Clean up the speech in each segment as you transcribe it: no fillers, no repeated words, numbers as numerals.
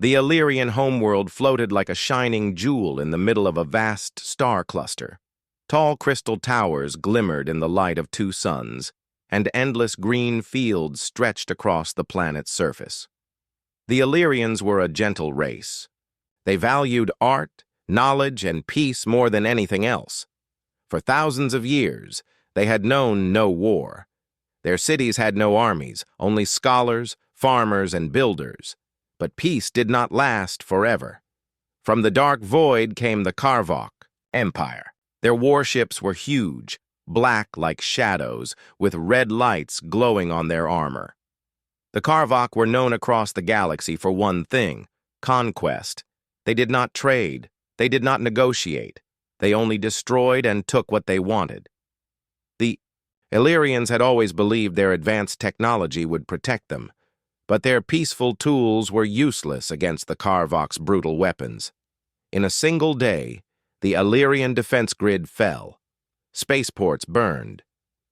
The Illyrian homeworld floated like a shining jewel in the middle of a vast star cluster. Tall crystal towers glimmered in the light of two suns, and endless green fields stretched across the planet's surface. The Illyrians were a gentle race. They valued art, knowledge, and peace more than anything else. For thousands of years, they had known no war. Their cities had no armies, only scholars, farmers, and builders. But peace did not last forever. From the dark void came the Karvok Empire. Their warships were huge, black like shadows, with red lights glowing on their armor. The Karvok were known across the galaxy for one thing: conquest. They did not trade. They did not negotiate. They only destroyed and took what they wanted. The Illyrians had always believed their advanced technology would protect them, but their peaceful tools were useless against the Karvok's brutal weapons. In a single day, the Illyrian defense grid fell. Spaceports burned.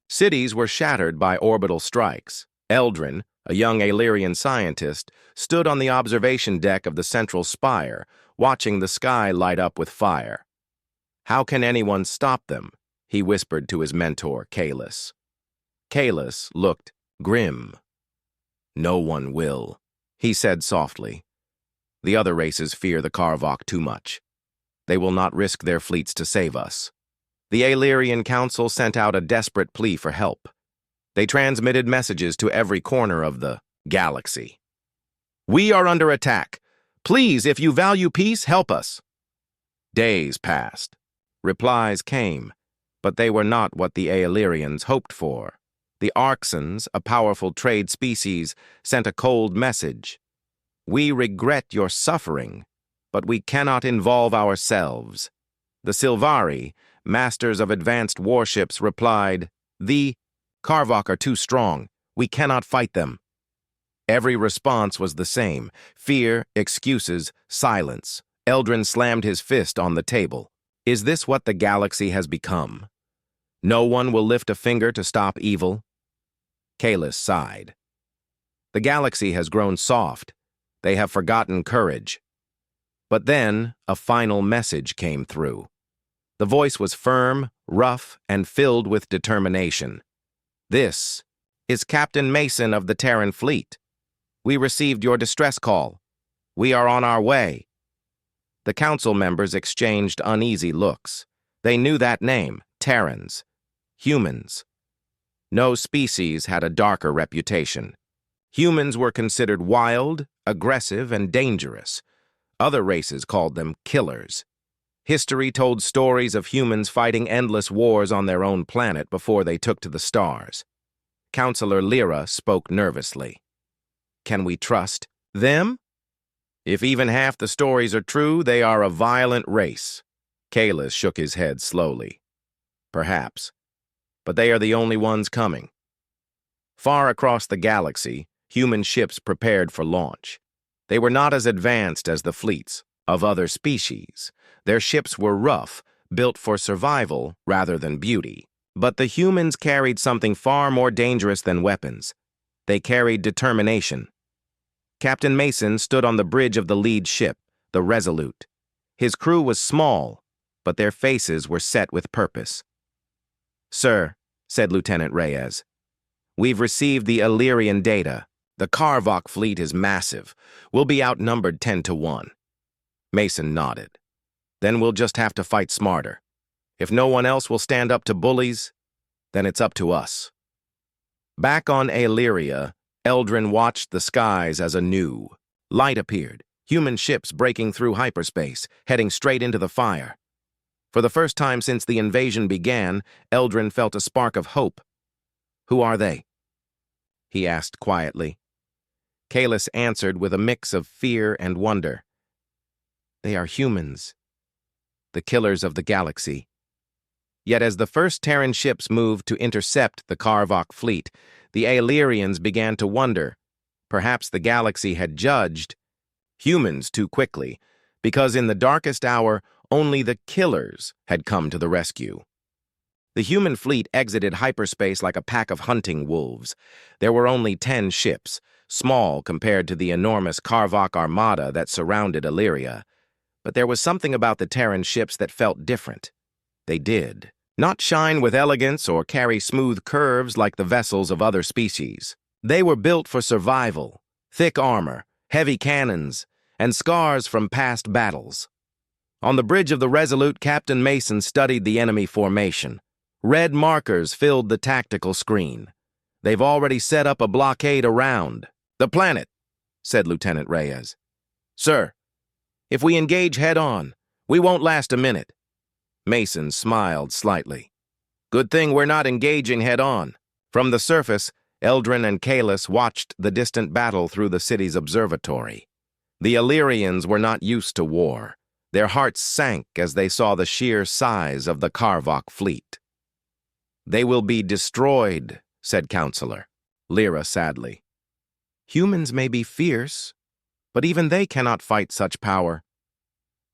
Cities were shattered by orbital strikes. Eldrin, a young Illyrian scientist, stood on the observation deck of the central spire, watching the sky light up with fire. "How can anyone stop them?" he whispered to his mentor, Kalis. Kalis looked grim. "No one will," he said softly. "The other races fear the Karvok too much. They will not risk their fleets to save us." The Illyrian Council sent out a desperate plea for help. They transmitted messages to every corner of the galaxy. "We are under attack. Please, if you value peace, help us." Days passed. Replies came, but they were not what the Illyrians hoped for. The Orcsons, a powerful trade species, sent a cold message. "We regret your suffering, but we cannot involve ourselves." The Silvari, masters of advanced warships, replied, "The Karvok are too strong. We cannot fight them." Every response was the same: fear, excuses, silence. Eldrin slammed his fist on the table. Is this what the galaxy has become? No one will lift a finger to stop evil? Kalis sighed. The galaxy has grown soft. They have forgotten courage. But then a final message came through. The voice was firm, rough, and filled with determination. "This is Captain Mason of the Terran Fleet. We received your distress call. We are on our way." The council members exchanged uneasy looks. They knew that name: Terrans. Humans. No species had a darker reputation. Humans were considered wild, aggressive, and dangerous. Other races called them killers. History told stories of humans fighting endless wars on their own planet before they took to the stars. Counselor Lyra spoke nervously. "Can we trust them?" "If even half the stories are true, they are a violent race." Kalis shook his head slowly. "Perhaps. But they are the only ones coming." Far across the galaxy, human ships prepared for launch. They were not as advanced as the fleets of other species. Their ships were rough, built for survival rather than beauty. But the humans carried something far more dangerous than weapons. They carried determination. Captain Mason stood on the bridge of the lead ship, the Resolute. His crew was small, but their faces were set with purpose. "Sir," said Lieutenant Reyes, "we've received the Illyrian data. The Karvok fleet is massive. We'll be outnumbered 10-1. Mason nodded. "Then we'll just have to fight smarter. If no one else will stand up to bullies, then it's up to us." Back on Illyria, Eldrin watched the skies as anew. Light appeared, human ships breaking through hyperspace, heading straight into the fire. For the first time since the invasion began, Eldrin felt a spark of hope. "Who are they?" he asked quietly. Kalis answered with a mix of fear and wonder. "They are humans, the killers of the galaxy." Yet as the first Terran ships moved to intercept the Karvok fleet, the Illyrians began to wonder. Perhaps the galaxy had judged humans too quickly, because in the darkest hour, only the killers had come to the rescue. The human fleet exited hyperspace like a pack of hunting wolves. There were only 10 ships, small compared to the enormous Karvok armada that surrounded Illyria. But there was something about the Terran ships that felt different. They did not shine with elegance or carry smooth curves like the vessels of other species. They were built for survival, thick armor, heavy cannons, and scars from past battles. On the bridge of the Resolute, Captain Mason studied the enemy formation. Red markers filled the tactical screen. They've already set up a blockade around the planet, said Lieutenant Reyes. Sir, if we engage head-on, we won't last a minute. Mason smiled slightly. Good thing we're not engaging head-on. From the surface, Eldrin and Kalis watched the distant battle through the city's observatory. The Illyrians were not used to war. Their hearts sank as they saw the sheer size of the Karvok fleet. They will be destroyed, said Counselor Lyra sadly. Humans may be fierce, but even they cannot fight such power.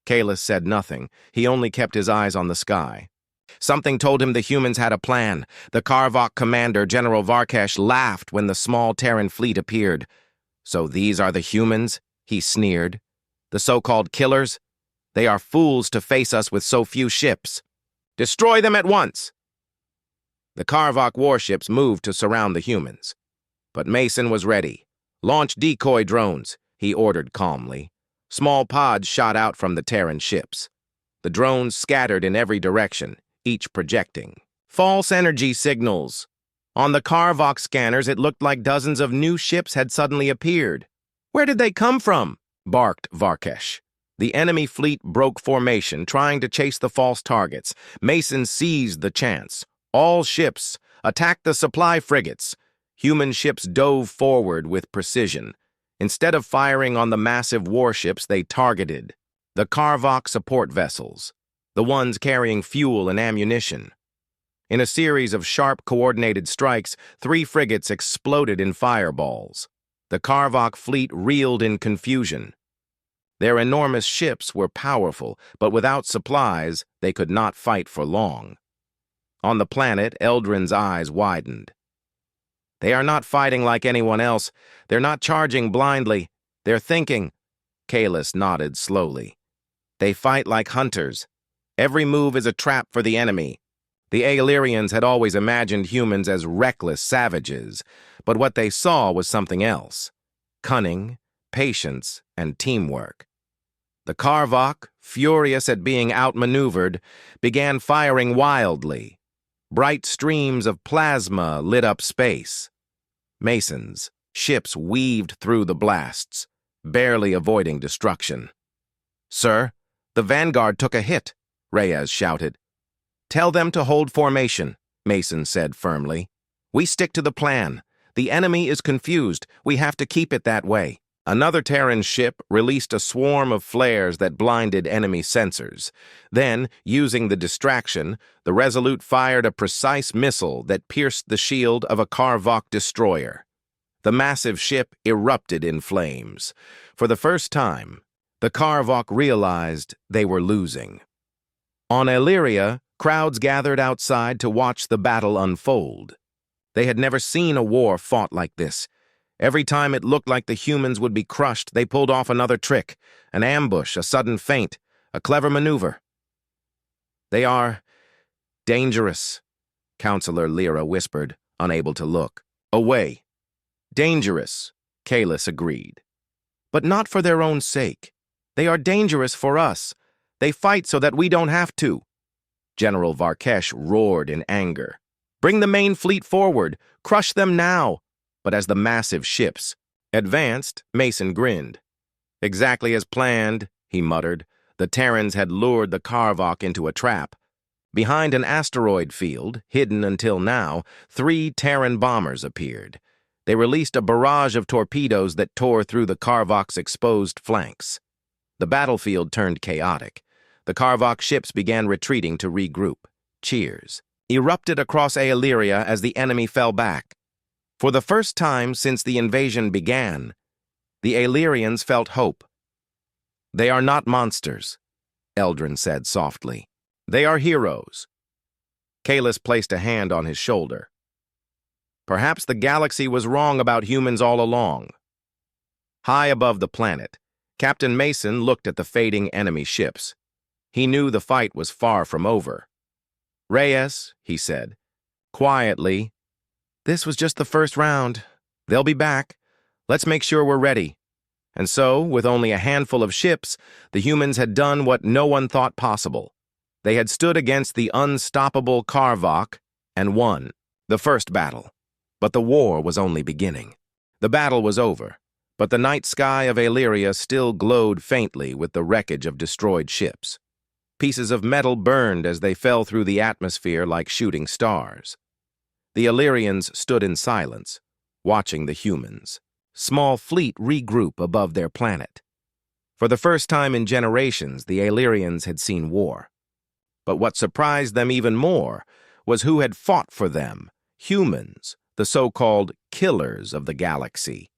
Kalis said nothing. He only kept his eyes on the sky. Something told him the humans had a plan. The Karvok commander, General Varkesh, laughed when the small Terran fleet appeared. So these are the humans? He sneered. The so-called killers? They are fools to face us with so few ships. Destroy them at once! The Karvok warships moved to surround the humans. But Mason was ready. Launch decoy drones, he ordered calmly. Small pods shot out from the Terran ships. The drones scattered in every direction, each projecting false energy signals. On the Karvok scanners, it looked like dozens of new ships had suddenly appeared. Where did they come from? Barked Varkesh. The enemy fleet broke formation, trying to chase the false targets. Mason seized the chance. All ships attacked the supply frigates. Human ships dove forward with precision. Instead of firing on the massive warships, they targeted the Karvok support vessels, the ones carrying fuel and ammunition. In a series of sharp, coordinated strikes, 3 frigates exploded in fireballs. The Karvok fleet reeled in confusion. Their enormous ships were powerful, but without supplies, they could not fight for long. On the planet, Eldrin's eyes widened. They are not fighting like anyone else. They're not charging blindly. They're thinking. Kalis nodded slowly. They fight like hunters. Every move is a trap for the enemy. The Illyrians had always imagined humans as reckless savages, but what they saw was something else. Cunning, patience, and teamwork. The Karvok, furious at being outmaneuvered, began firing wildly. Bright streams of plasma lit up space. Mason's ships weaved through the blasts, barely avoiding destruction. Sir, the Vanguard took a hit, Reyes shouted. Tell them to hold formation, Mason said firmly. We stick to the plan. The enemy is confused. We have to keep it that way. Another Terran ship released a swarm of flares that blinded enemy sensors. Then, using the distraction, the Resolute fired a precise missile that pierced the shield of a Karvok destroyer. The massive ship erupted in flames. For the first time, the Karvok realized they were losing. On Illyria, crowds gathered outside to watch the battle unfold. They had never seen a war fought like this. Every time it looked like the humans would be crushed, they pulled off another trick, an ambush, a sudden feint, a clever maneuver. They are dangerous, Counselor Lyra whispered, unable to look. Away. Dangerous, Kalis agreed. But not for their own sake. They are dangerous for us. They fight so that we don't have to. General Varkesh roared in anger. Bring the main fleet forward. Crush them now. But as the massive ships advanced, Mason grinned. Exactly as planned, he muttered. The Terrans had lured the Karvok into a trap. Behind an asteroid field, hidden until now, 3 Terran bombers appeared. They released a barrage of torpedoes that tore through the Karvok's exposed flanks. The battlefield turned chaotic. The Karvok ships began retreating to regroup. Cheers erupted across Illyria as the enemy fell back. For the first time since the invasion began, the Illyrians felt hope. They are not monsters, Eldrin said softly. They are heroes. Kalis placed a hand on his shoulder. Perhaps the galaxy was wrong about humans all along, High above the planet, Captain Mason looked at the fading enemy ships. He knew the fight was far from over. "Reyes," he said, quietly, "this was just the first round. They'll be back. Let's make sure we're ready." And so, with only a handful of ships, the humans had done what no one thought possible. They had stood against the unstoppable Karvok and won the first battle. But the war was only beginning. The battle was over, but the night sky of Illyria still glowed faintly with the wreckage of destroyed ships. Pieces of metal burned as they fell through the atmosphere like shooting stars. The Illyrians stood in silence, watching the humans' small fleet regroup above their planet. For the first time in generations, the Illyrians had seen war. But what surprised them even more was who had fought for them: humans, the so-called killers of the galaxy.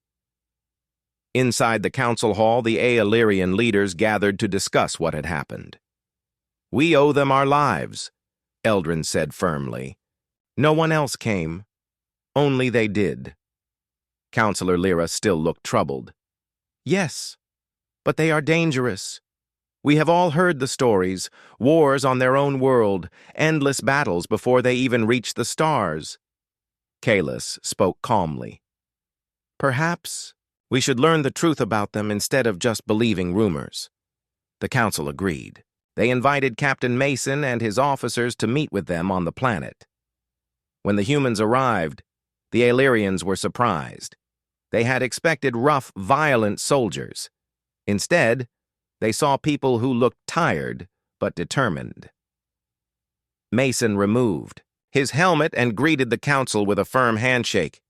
Inside the council hall, the Illyrian leaders gathered to discuss what had happened. "We owe them our lives," Eldrin said firmly. "No one else came. Only they did." Counselor Lyra still looked troubled. "Yes, but they are dangerous. We have all heard the stories, wars on their own world, endless battles before they even reach the stars." Kalis spoke calmly. "Perhaps we should learn the truth about them instead of just believing rumors." The council agreed. They invited Captain Mason and his officers to meet with them on the planet. When the humans arrived, the Illyrians were surprised. They had expected rough, violent soldiers. Instead, they saw people who looked tired but determined. Mason removed his helmet and greeted the council with a firm handshake.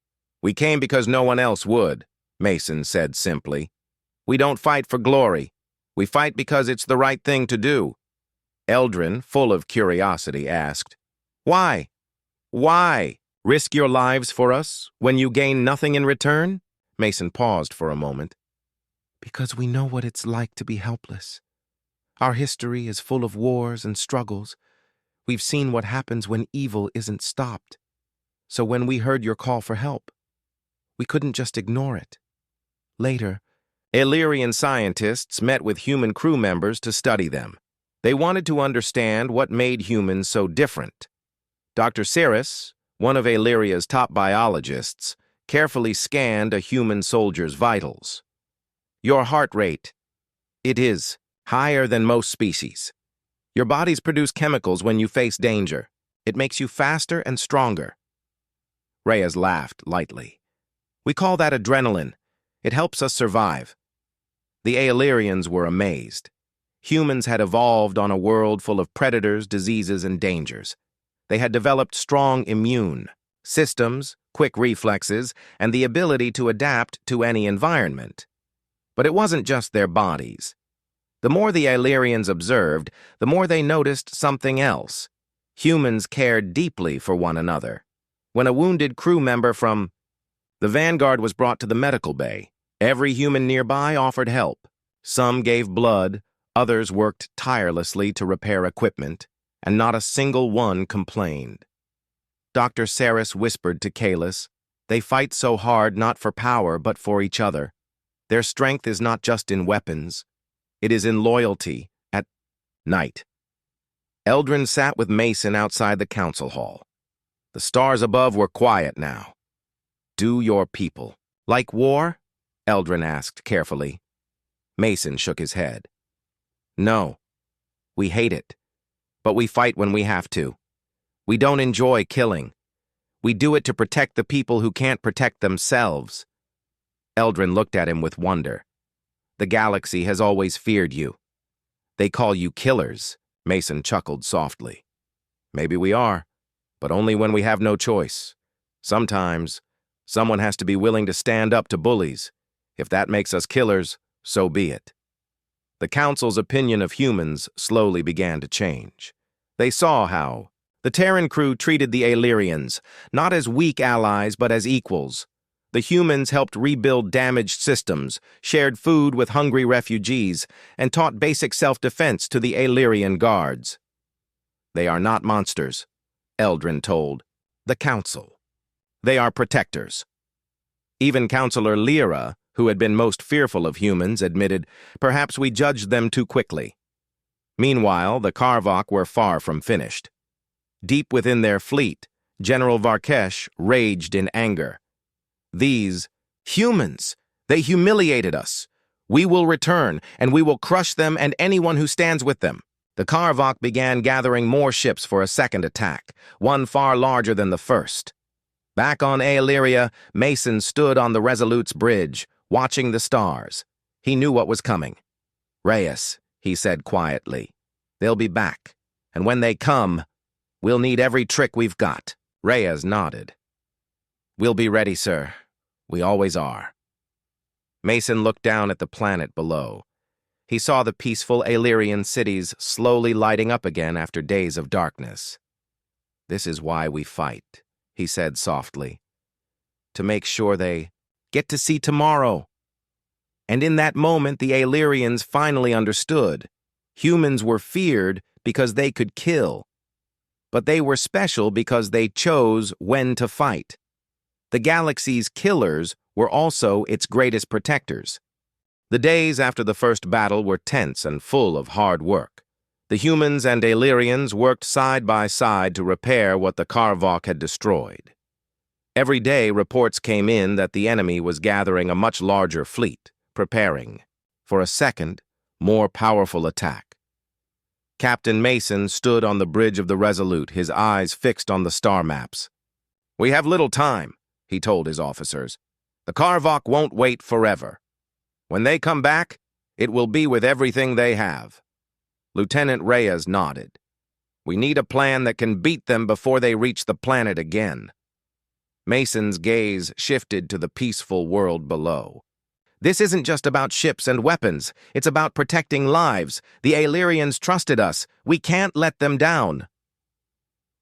"We came because no one else would," Mason said simply. "We don't fight for glory. We fight because it's the right thing to do." Eldrin, full of curiosity, asked, "Why? Why risk your lives for us when you gain nothing in return?" Mason paused for a moment. "Because we know what it's like to be helpless. Our history is full of wars and struggles. We've seen what happens when evil isn't stopped. So when we heard your call for help, we couldn't just ignore it." Later, Illyrian scientists met with human crew members to study them. They wanted to understand what made humans so different. Dr. Ceres, one of Illyria's top biologists, carefully scanned a human soldier's vitals. "Your heart rate. It is higher than most species. Your bodies produce chemicals when you face danger. It makes you faster and stronger." Reyes laughed lightly. "We call that adrenaline. It helps us survive." The Illyrians were amazed. Humans had evolved on a world full of predators, diseases, and dangers. They had developed strong immune systems, quick reflexes, and the ability to adapt to any environment. But it wasn't just their bodies. The more the Illyrians observed, the more they noticed something else. Humans cared deeply for one another. When a wounded crew member from the Vanguard was brought to the medical bay, every human nearby offered help. Some gave blood, others worked tirelessly to repair equipment, and not a single one complained. Dr. Ceres whispered to Kalis, "They fight so hard not for power but for each other. Their strength is not just in weapons. It is in loyalty." At night, Eldrin sat with Mason outside the council hall. The stars above were quiet now. "Do your people like war?" Eldrin asked carefully. Mason shook his head. "No, we hate it, but we fight when we have to. We don't enjoy killing. We do it to protect the people who can't protect themselves." Eldrin looked at him with wonder. "The galaxy has always feared you." "They call you killers," Mason chuckled softly. "Maybe we are, but only when we have no choice. Sometimes, someone has to be willing to stand up to bullies. If that makes us killers, so be it." The council's opinion of humans slowly began to change. They saw how the Terran crew treated the Illyrians, not as weak allies but as equals. The humans helped rebuild damaged systems, shared food with hungry refugees, and taught basic self-defense to the Illyrian guards. "They are not monsters," Eldrin told the council. "They are protectors." Even Counselor Lyra, who had been most fearful of humans, admitted, "Perhaps we judged them too quickly." Meanwhile, the Karvok were far from finished. Deep within their fleet, General Varkesh raged in anger. "These humans, they humiliated us. We will return, and we will crush them and anyone who stands with them." The Karvok began gathering more ships for a second attack, one far larger than the first. Back on Aelia, Mason stood on the Resolute's bridge, watching the stars. He knew what was coming. "Reyes," he said quietly, "they'll be back, and when they come, we'll need every trick we've got." Reyes nodded. "We'll be ready, sir. We always are." Mason looked down at the planet below. He saw the peaceful Aelirian cities slowly lighting up again after days of darkness. "This is why we fight," he said softly. "To make sure they get to see tomorrow." And in that moment, the Aelirians finally understood. Humans were feared because they could kill. But they were special because they chose when to fight. The galaxy's killers were also its greatest protectors. The days after the first battle were tense and full of hard work. The humans and Aelirians worked side by side to repair what the Karvok had destroyed. Every day, reports came in that the enemy was gathering a much larger fleet, preparing for a second, more powerful attack. Captain Mason stood on the bridge of the Resolute, his eyes fixed on the star maps. "We have little time," he told his officers. "The Karvok won't wait forever. When they come back, it will be with everything they have." Lieutenant Reyes nodded. "We need a plan that can beat them before they reach the planet again." Mason's gaze shifted to the peaceful world below. "This isn't just about ships and weapons. It's about protecting lives. The Aelirians trusted us. We can't let them down."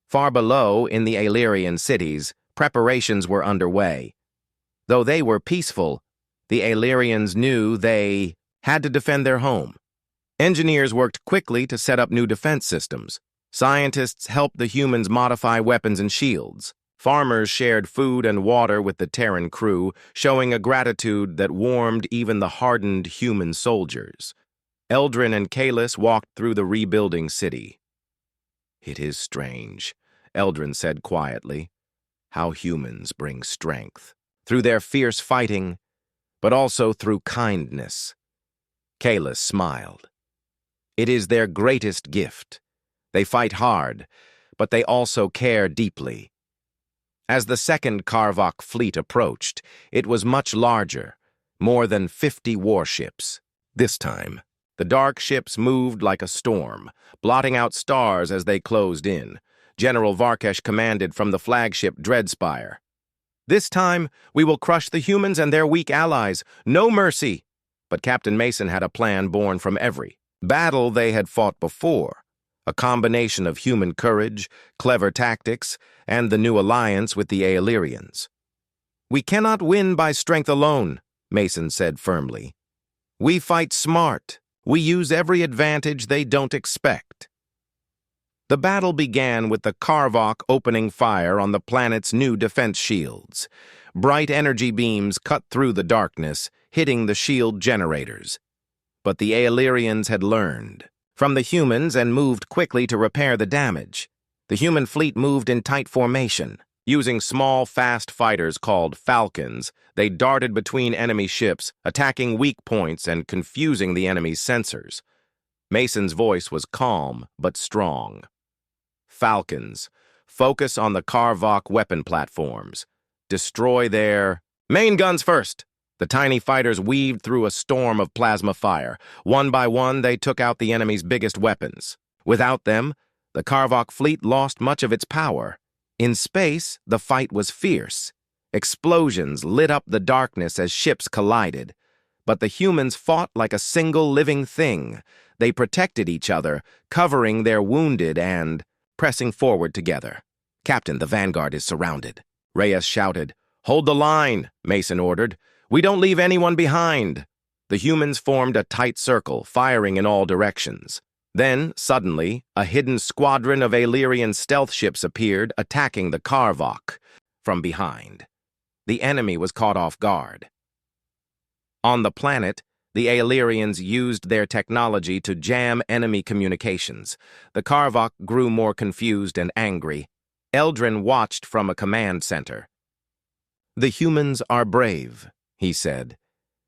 Far below, in the Aelirian cities, preparations were underway. Though they were peaceful, the Aelirians knew they had to defend their home. Engineers worked quickly to set up new defense systems. Scientists helped the humans modify weapons and shields. Farmers shared food and water with the Terran crew, showing a gratitude that warmed even the hardened human soldiers. Eldrin and Kalis walked through the rebuilding city. "It is strange," Eldrin said quietly, "how humans bring strength, through their fierce fighting, but also through kindness." Kalis smiled. "It is their greatest gift. They fight hard, but they also care deeply." As the second Karvok fleet approached, it was much larger, more than 50 warships. This time, the dark ships moved like a storm, blotting out stars as they closed in. General Varkesh commanded from the flagship Dreadspire. "This time, we will crush the humans and their weak allies. No mercy." But Captain Mason had a plan born from every battle they had fought before. A combination of human courage, clever tactics, and the new alliance with the Aelirians. "We cannot win by strength alone," Mason said firmly. "We fight smart. We use every advantage they don't expect." The battle began with the Karvok opening fire on the planet's new defense shields. Bright energy beams cut through the darkness, hitting the shield generators. But the Aelirians had learned from the humans and moved quickly to repair the damage. The human fleet moved in tight formation. Using small, fast fighters called Falcons, they darted between enemy ships, attacking weak points and confusing the enemy's sensors. Mason's voice was calm but strong. "Falcons, focus on the Karvok weapon platforms. Destroy their main guns first." The tiny fighters weaved through a storm of plasma fire. One by one, they took out the enemy's biggest weapons. Without them, the Karvok fleet lost much of its power. In space, the fight was fierce. Explosions lit up the darkness as ships collided. But the humans fought like a single living thing. They protected each other, covering their wounded and pressing forward together. "Captain, the Vanguard is surrounded," Reyes shouted. "Hold the line," Mason ordered. "We don't leave anyone behind." The humans formed a tight circle, firing in all directions. Then, suddenly, a hidden squadron of Aelirian stealth ships appeared, attacking the Karvok from behind. The enemy was caught off guard. On the planet, the Aelirians used their technology to jam enemy communications. The Karvok grew more confused and angry. Eldrin watched from a command center. "The humans are brave," he said,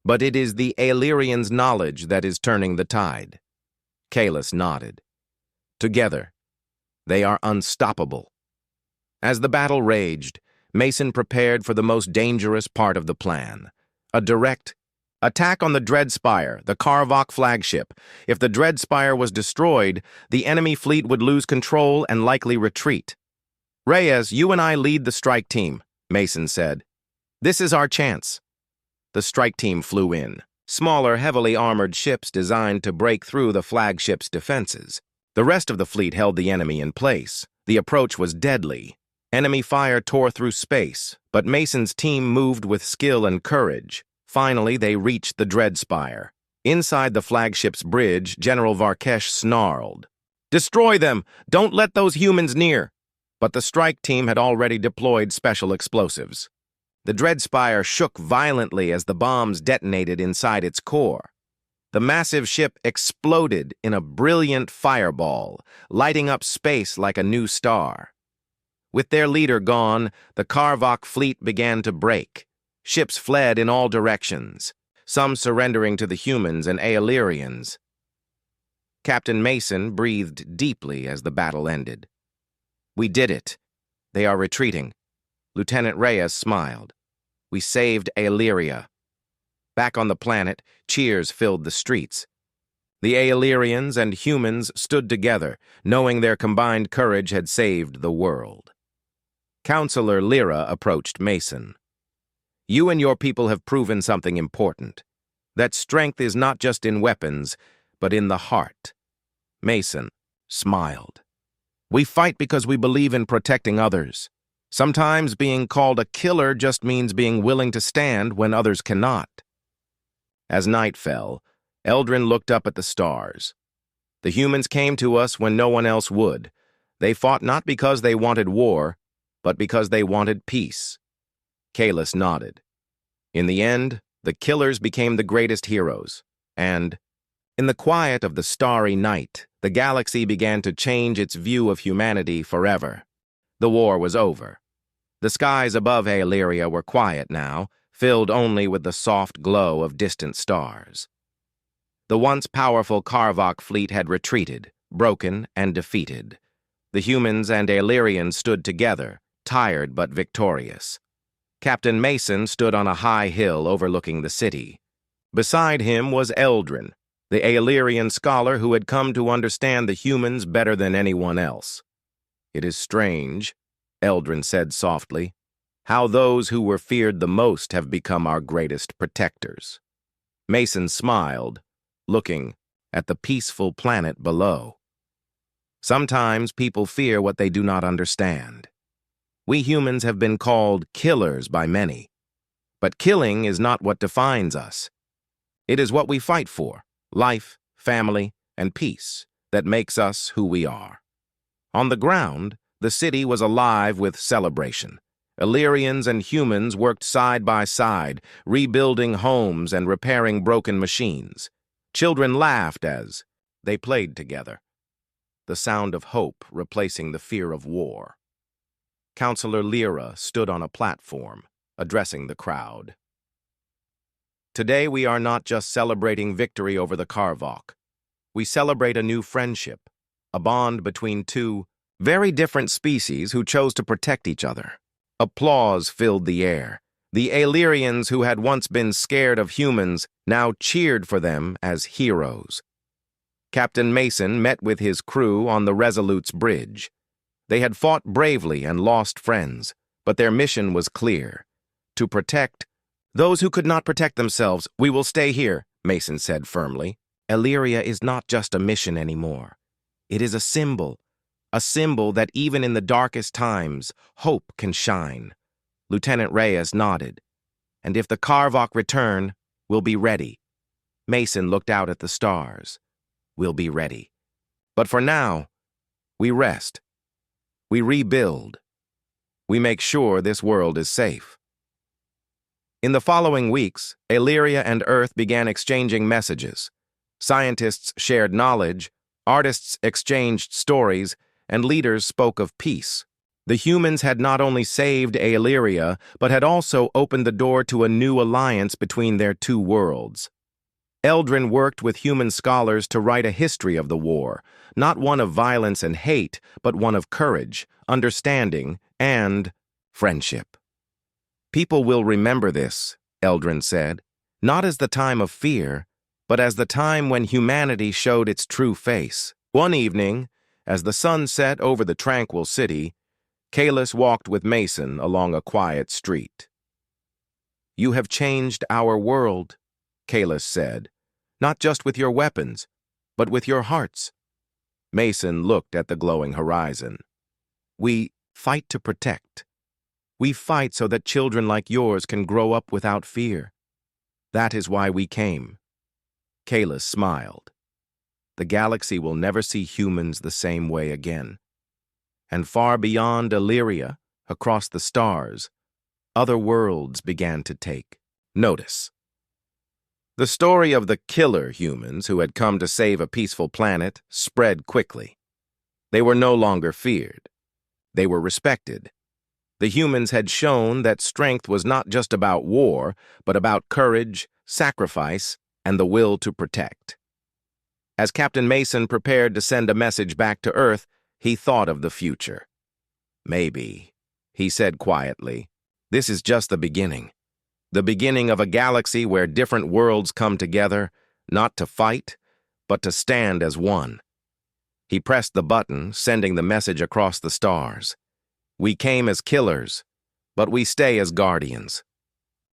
"but it is the Aelirians' knowledge that is turning the tide." Kalis nodded. Together, they are unstoppable. As the battle raged, Mason prepared for the most dangerous part of the plan, a direct attack on the Dreadspire, the Karvok flagship. If the Dreadspire was destroyed, the enemy fleet would lose control and likely retreat. "Reyes, you and I lead the strike team," Mason said. "This is our chance." The strike team flew in, smaller, heavily armored ships designed to break through the flagship's defenses. The rest of the fleet held the enemy in place. The approach was deadly. Enemy fire tore through space, but Mason's team moved with skill and courage. Finally, they reached the Dreadspire. Inside the flagship's bridge, General Varkesh snarled, "Destroy them! Don't let those humans near!" But the strike team had already deployed special explosives. The Dreadspire shook violently as the bombs detonated inside its core. The massive ship exploded in a brilliant fireball, lighting up space like a new star. With their leader gone, the Karvok fleet began to break. Ships fled in all directions, some surrendering to the humans and Aelirians. Captain Mason breathed deeply as the battle ended. "We did it. They are retreating." Lieutenant Reyes smiled. "We saved Aeliria." Back on the planet, cheers filled the streets. The Aelirians and humans stood together, knowing their combined courage had saved the world. Counselor Lyra approached Mason. "You and your people have proven something important. That strength is not just in weapons, but in the heart." Mason smiled. "We fight because we believe in protecting others. Sometimes being called a killer just means being willing to stand when others cannot." As night fell, Eldrin looked up at the stars. "The humans came to us when no one else would. They fought not because they wanted war, but because they wanted peace." Kalis nodded. "In the end, the killers became the greatest heroes, and in the quiet of the starry night, the galaxy began to change its view of humanity forever. The war was over. The skies above Aeliria were quiet now, filled only with the soft glow of distant stars. The once powerful Karvok fleet had retreated, broken and defeated. The humans and Aelirians stood together, tired but victorious. Captain Mason stood on a high hill overlooking the city. Beside him was Eldrin, the Aelirian scholar who had come to understand the humans better than anyone else. "It is strange," Eldrin said softly, "how those who were feared the most have become our greatest protectors." Mason smiled, looking at the peaceful planet below. "Sometimes people fear what they do not understand. We humans have been called killers by many. But killing is not what defines us. It is what we fight for, life, family, and peace, that makes us who we are." On the ground, the city was alive with celebration. Illyrians and humans worked side by side, rebuilding homes and repairing broken machines. Children laughed as they played together, the sound of hope replacing the fear of war. Counselor Lyra stood on a platform, addressing the crowd. "Today we are not just celebrating victory over the Karvok. We celebrate a new friendship, a bond between two very different species who chose to protect each other." Applause filled the air. The Aelirians who had once been scared of humans now cheered for them as heroes. Captain Mason met with his crew on the Resolute's bridge. They had fought bravely and lost friends, but their mission was clear: to protect those who could not protect themselves. "We will stay here," Mason said firmly. "Aeliria is not just a mission anymore. It is a symbol that even in the darkest times, hope can shine." Lieutenant Reyes nodded. "And if the Karvok return, we'll be ready." Mason looked out at the stars. "We'll be ready. But for now, we rest. We rebuild. We make sure this world is safe." In the following weeks, Illyria and Earth began exchanging messages. Scientists shared knowledge, artists exchanged stories, and leaders spoke of peace. The humans had not only saved Illyria, but had also opened the door to a new alliance between their two worlds. Eldrin worked with human scholars to write a history of the war, not one of violence and hate, but one of courage, understanding, and friendship. People will remember this, Eldrin said, not as the time of fear, but as the time when humanity showed its true face. One evening, as the sun set over the tranquil city, Kalis walked with Mason along a quiet street. "You have changed our world," Kalis said, "not just with your weapons, but with your hearts." Mason looked at the glowing horizon. "We fight to protect. We fight so that children like yours can grow up without fear. That is why we came." Kalis smiled. The galaxy will never see humans the same way again. And far beyond Illyria, across the stars, other worlds began to take notice. The story of the killer humans who had come to save a peaceful planet spread quickly. They were no longer feared. They were respected. The humans had shown that strength was not just about war, but about courage, sacrifice, and the will to protect. As Captain Mason prepared to send a message back to Earth, he thought of the future. "Maybe," he said quietly, "this is just the beginning. The beginning of a galaxy where different worlds come together, not to fight, but to stand as one." He pressed the button, sending the message across the stars. "We came as killers, but we stay as guardians."